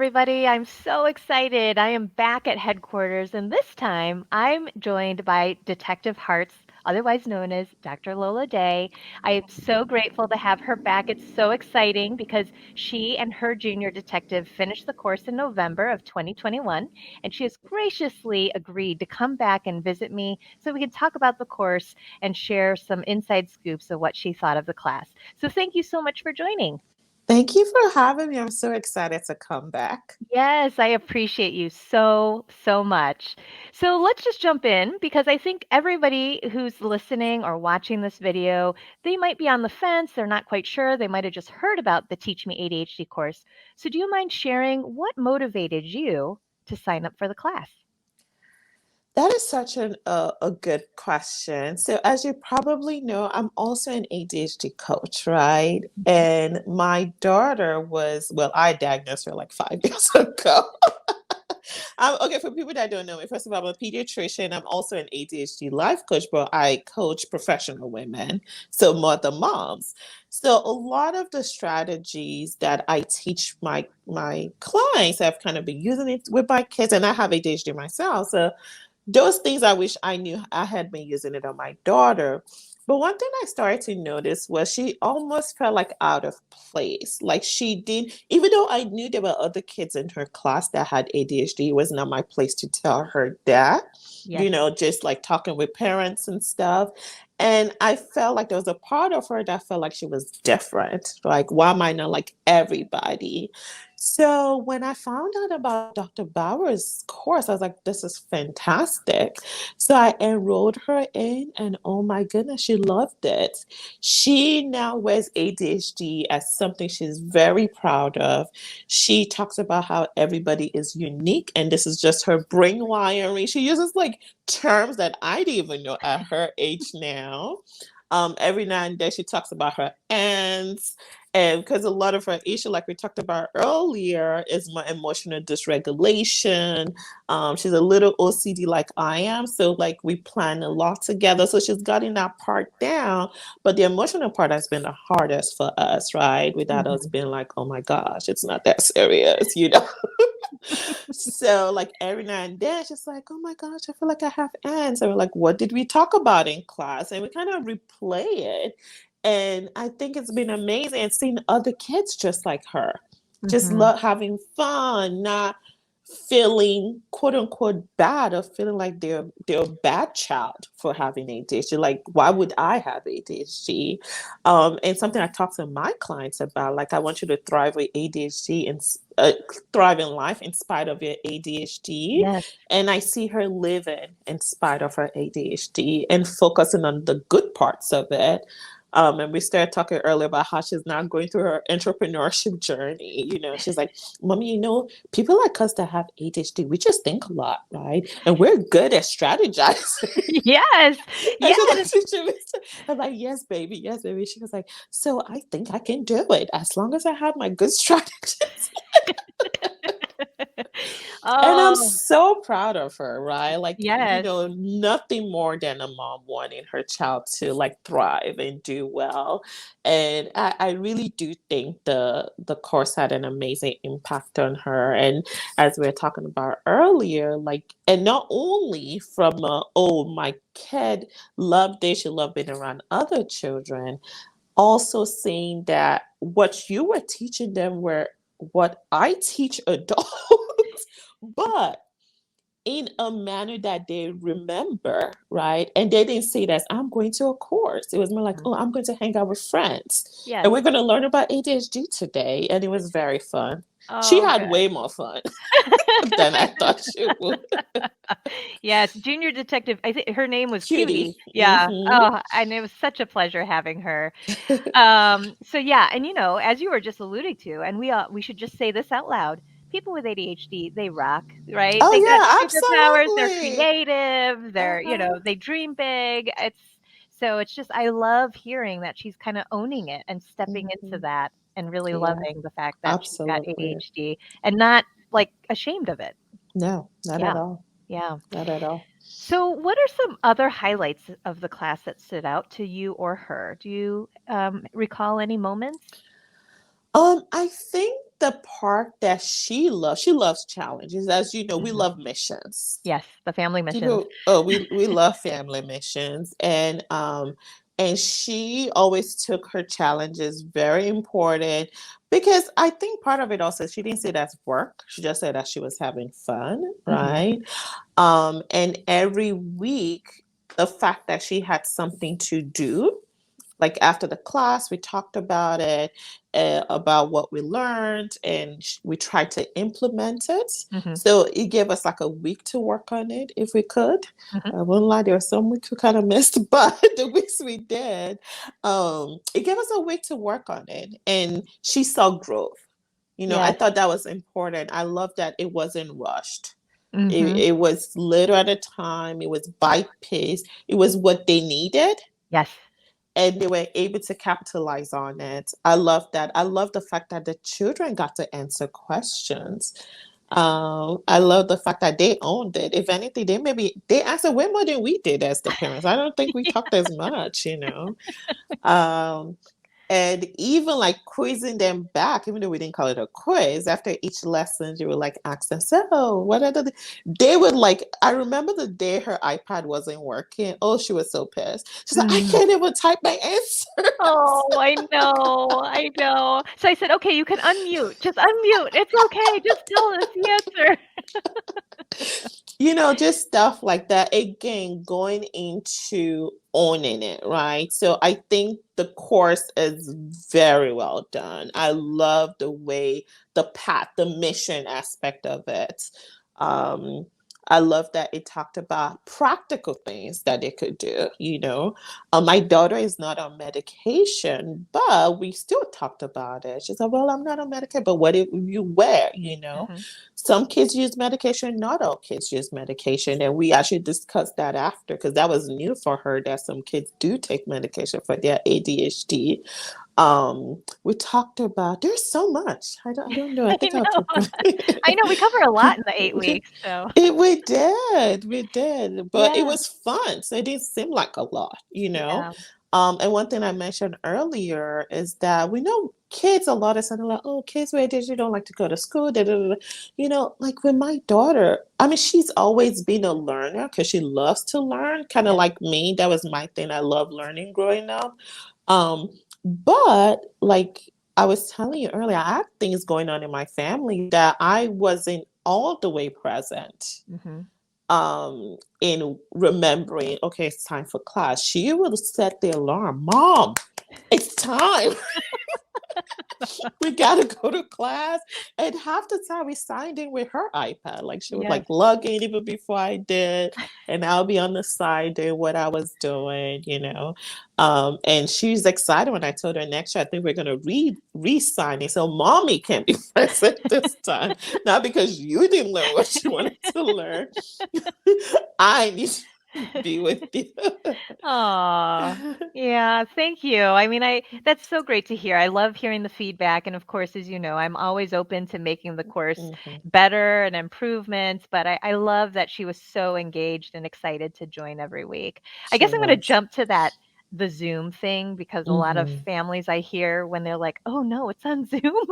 everybody. I'm so excited. I am back at headquarters, and this time I'm joined by Detective Hearts, otherwise known as Dr. Lola Day. I am so grateful to have her back. It's so exciting because she and her junior detective finished the course in November of 2021, and she has graciously agreed to come back and visit me so we can talk about the course and share some inside scoops of what she thought of the class. So thank you so much for joining. Thank you for having me. I'm so excited to come back. Yes, I appreciate you so, so much. So let's just jump in because I think everybody who's listening or watching this video, they might be on the fence. They're not quite sure. They might have just heard about the Teach Me ADHD course. So do you mind sharing what motivated you to sign up for the class? That is such a good question. So, as you probably know, I'm also an ADHD coach, right? And my daughter I diagnosed her like 5 years ago. Okay, for people that don't know me, first of all, I'm a pediatrician. I'm also an ADHD life coach, but I coach professional women, so mother moms. So a lot of the strategies that I teach my clients, I've kind of been using it with my kids, and I have ADHD myself. So those things I wish I knew I had been using it on my daughter. But one thing I started to notice was she almost felt like out of place. Like she did, even though I knew there were other kids in her class that had ADHD, it was not my place to tell her that, Yes. just like talking with parents and stuff. And I felt like there was a part of her that felt like she was different. Like, why am I not like everybody? So when I found out about Dr. Bauer's course, I was like, this is fantastic. So I enrolled her in, and oh my goodness, she loved it. She now wears ADHD as something she's very proud of. She talks about how everybody is unique, and this is just her brain wiring. She uses like terms that I didn't even know at her age now. Every now and then she talks about her aunts, and because a lot of her issue, like we talked about earlier, is my emotional dysregulation. She's a little OCD like I am, so like we plan a lot together. So she's gotten that part down, but the emotional part has been the hardest for us, right? Without us Mhm. being like, oh my gosh, it's not that serious. So like every now and then she's like, oh my gosh, I feel like I have ants. And we're like, what did we talk about in class? And we kind of replay it. And I think it's been amazing seeing other kids just like her. Just Mhm. love having fun, not feeling quote unquote bad or feeling like they're a bad child for having ADHD. Like, why would I have ADHD? And something I talk to my clients about, like, I want you to thrive with ADHD and thrive in life in spite of your ADHD. Yes. And I see her living in spite of her ADHD and focusing on the good parts of it. And we started talking earlier about how she's now going through her entrepreneurship journey. She's like, Mommy, people like us that have ADHD, we just think a lot, right? And we're good at strategizing. Yes. And she's Yes. like, I'm like, yes, baby, yes, baby. She was like, so I think I can do it as long as I have my good strategies. And I'm Oh, so proud of her, right? Like, yes. nothing more than a mom wanting her child to like thrive and do well. And I really do think the course had an amazing impact on her. And as we were talking about earlier, like, and not only from oh, my kid loved it, she loved being around other children, also seeing that what you were teaching them were what I teach adults, but in a manner that they remember, right? And they didn't say that I'm going to a course. It was more like, Mhm. oh, I'm going to hang out with friends. And Yes. we're going to learn about ADHD today. And it was very fun. She Oh, had good. way more fun than I thought she would. Yes, junior detective, I think her name was Cutie. Cutie. Yeah. Mm-hmm. Oh, and it was such a pleasure having her. So yeah, and as you were just alluding to, and we should just say this out loud. People with ADHD, they rock, right? Oh, They got yeah, superpowers, they're absolutely. creative, Uh-huh. they dream big. It's just I love hearing that she's kind of owning it and stepping into Mm-hmm. that and really Yeah, loving the fact that she's got absolutely. ADHD and not like ashamed of it. No, not at Yeah. all. Yeah. Not at all. So, what are some other highlights of the class that stood out to you or her? Do you recall any moments? I think the part that she loves challenges. As you know, we Mhm. love missions. Yes, the family missions. People, oh, we love family missions, and she always took her challenges very important, because I think part of it also, she didn't say that's work. She just said that she was having fun, Mhm. right? And every week, the fact that she had something to do, like after the class, we talked about it, about what we learned, and we tried to implement it. Mhm. So it gave us like a week to work on it if we could. Mhm. I won't lie, there were some weeks we kind of missed, but the weeks we did, it gave us a week to work on it, and she saw growth. I Yes. thought that was important. I love that it wasn't rushed. It, Mhm. it was little at a time. It was by pace. It was what they needed, Yes. and they were able to capitalize on it. I love that. I love the fact that the children got to answer questions. I love the fact that they owned it. If anything, they answered way more than we did as the parents. I don't think we talked as much. Um, and even like quizzing them back, even though we didn't call it a quiz, after each lesson, you would like ask them, so what are they would like, I remember the day her iPad wasn't working. Oh, she was so pissed. She's like, I Mhm. can't even type my answers. Oh, I know, I know. So I said, "Okay, you can unmute. Just unmute. It's okay. Just tell us the answer." Just stuff like that. Again, going into owning it, right? So I think the course is very well done. I love the way, the path, the mission aspect of it. Um, I love that it talked about practical things that they could do. My daughter is not on medication, but we still talked about it. She said, well, I'm not on medication, but what if you were? Mhm. Some kids use medication, not all kids use medication. And we actually discussed that after, because that was new for her, that some kids do take medication for their ADHD. We talked about, there's so much. I don't know. I I think I'll know. keep going. I know, we cover a lot in the 8 weeks, so We did, but it yeah, was fun. So it didn't seem like a lot. yeah. And one thing I mentioned earlier is that we know kids a lot of times are like, oh, kids with ADHD don't like to go to school. Da, da, da. Like with my daughter, I mean, she's always been a learner because she loves to learn, kind of Yes. like me. That was my thing. I love learning growing up. Um, but like I was telling you earlier, I have things going on in my family that I wasn't all the way present Mhm. in remembering, okay, it's time for class. She would set the alarm. Mom, it's time. We gotta go to class. And half the time we signed in with her iPad. Like she would Yes. like log in even before I did. And I'll be on the side doing what I was doing. And she's excited when I told her next year I think we're gonna re-sign it. So mommy can be present this time. Not because you didn't learn what you wanted to learn. I need to be with you. Aw. Yeah, thank you. I mean, that's so great to hear. I love hearing the feedback, and of course, as you know, I'm always open to making the course Mhm. better and improvements, but I love that she was so engaged and excited to join every week. I She guess I'm gonna was. jump to the Zoom thing because a lot of Mhm. families I hear when they're like, "Oh, no, it's on Zoom."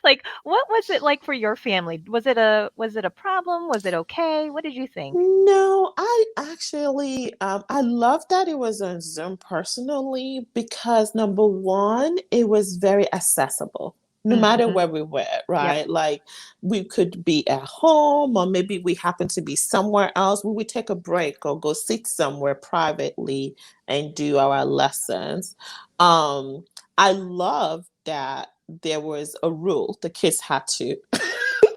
Like, what was it like for your family? Was it a problem? Was it okay? What did you think? No, I actually, I love that it was on Zoom personally, because number one, it was very accessible, no matter Mhm. where we were, Yep. right? Like we could be at home, or maybe we happen to be somewhere else. We would take a break or go sit somewhere privately and do our lessons. Um, I love that there was a rule the kids had to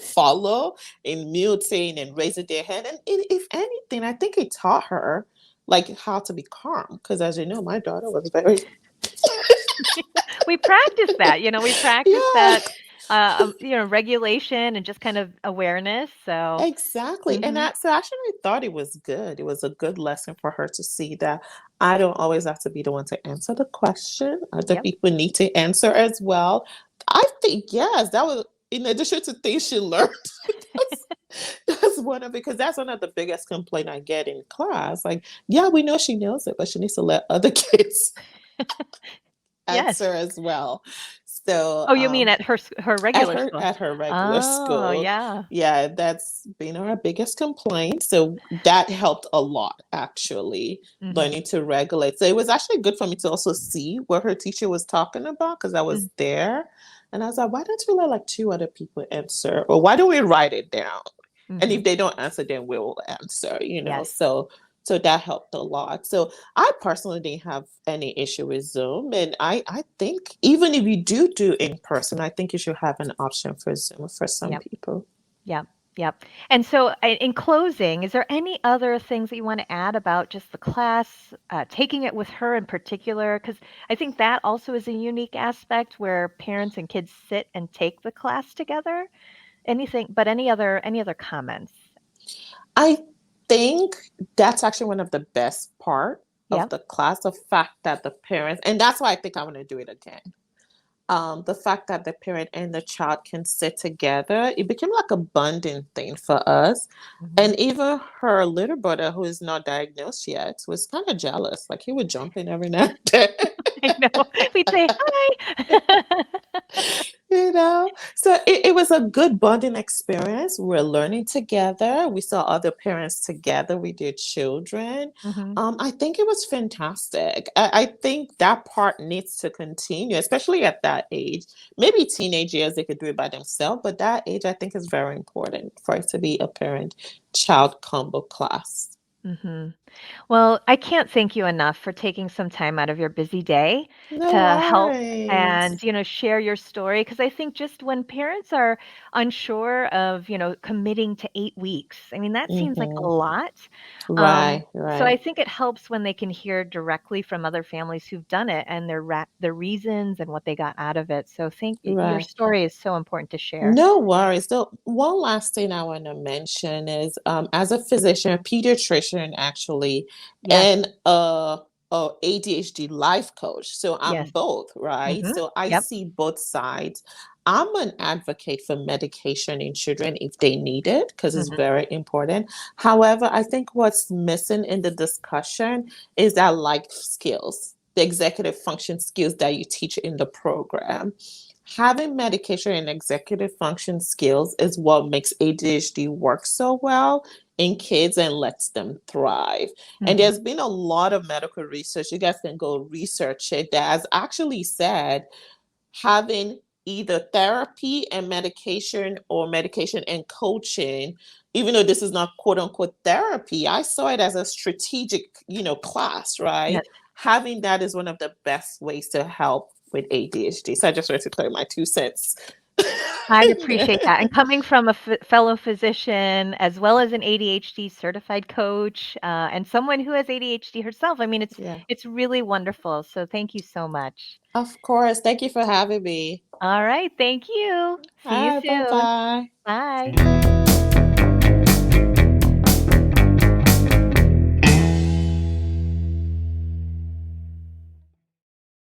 follow in muting and raising their hand. And if anything, I think it taught her like how to be calm. Because as you know, my daughter was very We practice that, we practice yeah. that, regulation and just kind of awareness. So, Exactly. And mhm, so I actually thought it was good. It was a good lesson for her to see that I don't always have to be the one to answer the question. Other yep. people need to answer as well. I think, yes, that was in addition to things she learned. that's one of because that's one of the biggest complaint I get in class. Like, yeah, we know she knows it, but she needs to let other kids Yes. answer as well. So Oh, you mean at her regular school? at her regular Oh, school. yeah. Yeah, that's been our biggest complaint. So that helped a lot actually, Mhm. learning to regulate. So it was actually good for me to also see what her teacher was talking about because I was Mm, there. And I was like, why don't we let like two other people answer? Or why don't we write it down? And mhm. if they don't answer, then we'll answer, Yes. So that helped a lot. So I personally didn't have any issue with Zoom. And I think even if you do in person, I think you should have an option for Zoom for some Yep. people. Yep. Yep. And so, in closing, is there any other things that you want to add about just the class, taking it with her in particular? Because I think that also is a unique aspect where parents and kids sit and take the class together. Anything, but any other comments? I think that's actually one of the best part of Yep. the class, the fact that the parents, and that's why I think I want to do it again. The fact that the parent and the child can sit together, it became like a bonding thing for us. Mhm. And even her little brother, who is not diagnosed yet, was kind of jealous. Like he would jump in every now and I know. We'd say then. hi. So it was a good bonding experience. We're learning together. We saw other parents together with their children. Mhm. I think it was fantastic. I think that part needs to continue, especially at that age. Maybe teenage years they could do it by themselves, but that age I think is very important for it to be a parent child combo class. Mhm. Well, I can't thank you enough for taking some time out of your busy day No to help and, worries. share your story. Because I think just when parents are unsure of, committing to 8 weeks, I mean, that seems like a Hmm. lot. Right, So I right, think it helps when they can hear directly from other families who've done it and their reasons and what they got out of it. So thank your right. story is so important to share. No worries. The one last thing I want to mention is, as a physician, a pediatrician actually, Yes. and a ADHD life coach. So I'm Yes. both, right? Mhm. So I Yep. see both sides. I'm an advocate for medication in children if they need it because it's Mhm. very important. However, I think what's missing in the discussion is that life skills, the executive function skills that you teach in the program. Having medication and executive function skills is what makes ADHD work so well in kids and lets them thrive. And Mhm. there's been a lot of medical research, you guys can go research it, that has actually said having either therapy and medication or medication and coaching, even though this is not quote unquote therapy, I saw it as a strategic, class, right? Yes. Having that is one of the best ways to help with ADHD. So I just wanted to clear my 2 cents. I appreciate that, and coming from a fellow physician, as well as an ADHD certified coach, and someone who has ADHD herself, I mean, it's Yeah, it's really wonderful, so thank you so much. of course. Thank you for having me. Alright, thank you. See you Bye soon. bye. Bye.